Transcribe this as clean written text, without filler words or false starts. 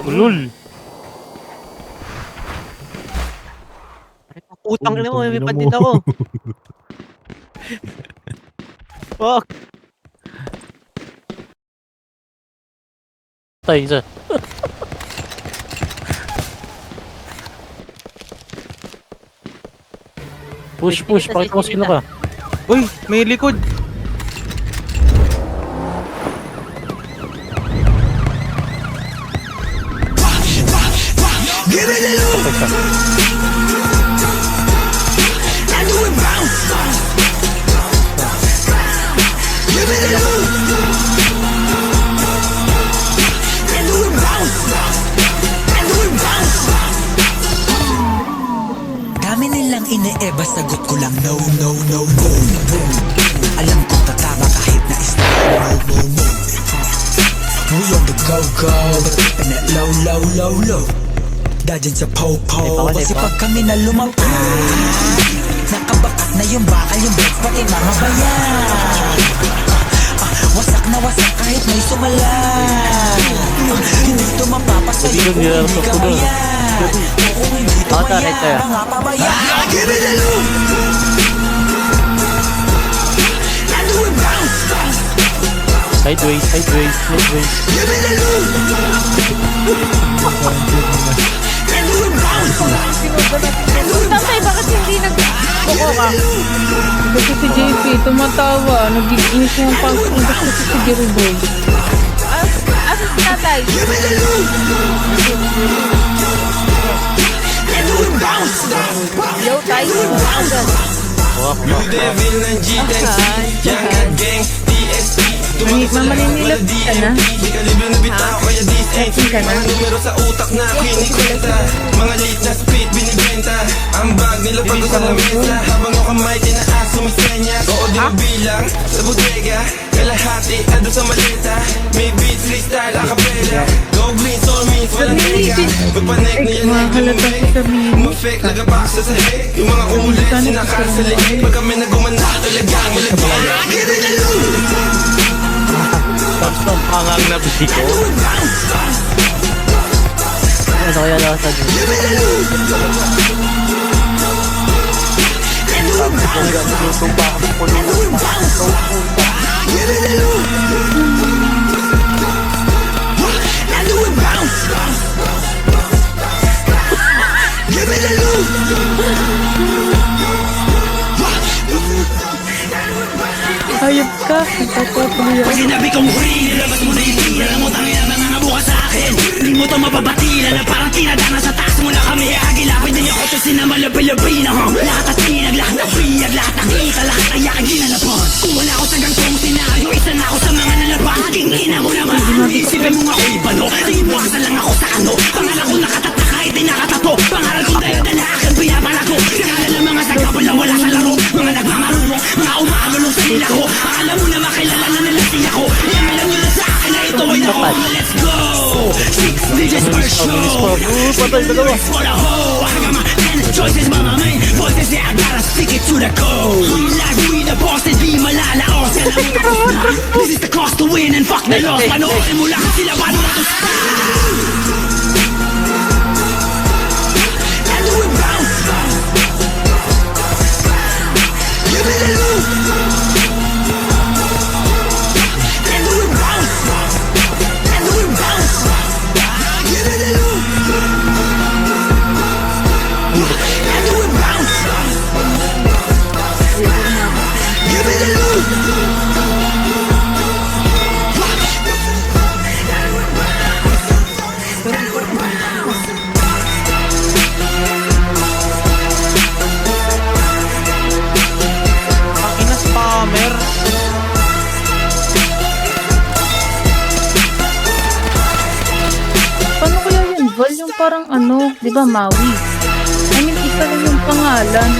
Ulol. Utang na mo, may Ina pandit mo. ako. Fuck. Tay, isa. Push, pakita mo sino ka. Uy, may likod. Dami nilang ine-eba, sagot ko lang no, no, no, no. Alam ko tatama kahit na no. We on the go, but keeping it low, low, low, low. Dadyan sa po-po, kasi pag kami na lumampas, nakabakat na yung bakal, yung beds, pati mga bayan. Wasak na wasak kahit may sumala. Hindi ito mapapasayo kung hindi ka mayan. Kung hindi ito mayan, mga pabayan. Give it a look. And do it bounce. Sideways. Give it a look. And do it bounce. Tatay, bakit hindi nag-buko ka? Kasi si JP, tumatawa. Nag-giginis yung pang-gusto si Jerry. Asa si tatay? Give it a look. And do it bounce. Yo, tayo. Blue Devil ng G10C, Yangat Gang, TSP. Maninilap ka na? Di ka libre na bitaw, kaya this ain't Ka na? mga numero sa utak na kinikwenta. Mga late na spit, binibenta. Ang bag nila pagod sa lamesa. Habang yung kamay, tinaas, sumisenya. Oo, di mo bilang sa bodega. Kalahati, ando sa maleta. May beats, freestyle, acapella. Go green, soul means, walang tega. Magpanek na yan, Mga halata ko sa mini. Mafake, nagapaksa sa head. Yung mga ulit, sinakasali. Pag kami nagumanda, talagang malagyan. Give it a look. Basta pangang na bisiko. Ano kaya nasa dito? Give it a look. And do it bounce. And do it bounce. Give it a look. And do it bounce. Give it a look. Hayop ka. Nagpapatuloy ako. Sinabi kong huli, nilabas mo na yung tira. Alam mo tangin ang mga buka sa akin. Hindi mo to mapabatila na parang tinadana sa taas mo na kami agila. Pwede niyo ako to sinamalabi-labi na lahat at tinag, lahat na piyag, lahat na kita, lahat na yakin ginalapon. Kung wala ako sa gantong senaryo, isa na ako sa mga nalabas. King ina mo naman, isipin mo nga ako ibano. Ibuwasan lang ako sa ano. Pangalan ko nakatata kahit di nakatato. Pangalan ko dahil na akin pinapalako. Nangalan ng mga sagabal na wala sa laro. Mga nagmamarunong, mga umaamulong sa nila ko. Alam mo na makilala na nalasing ako. Yan alam nyo na sa akin na ito ay ako. Let's go! 6 digits per show. Patay na naman. For the hoe. I got my 10 choices, but my main voices, yeah, I gotta stick it to the code. Like we the bosses, di malala o sa This is the cost to win and fuck the loss. Panoorin mo lang sila paano na to stop. And do it bounce. Give it a look. And do it bounce. And do it bounce. Give it a look. And do it bounce. Give it a look. Ina spammer. Paano kaya yun? Val, yung parang ano, di ba, Maui? I mean, isa lang yung pangalan.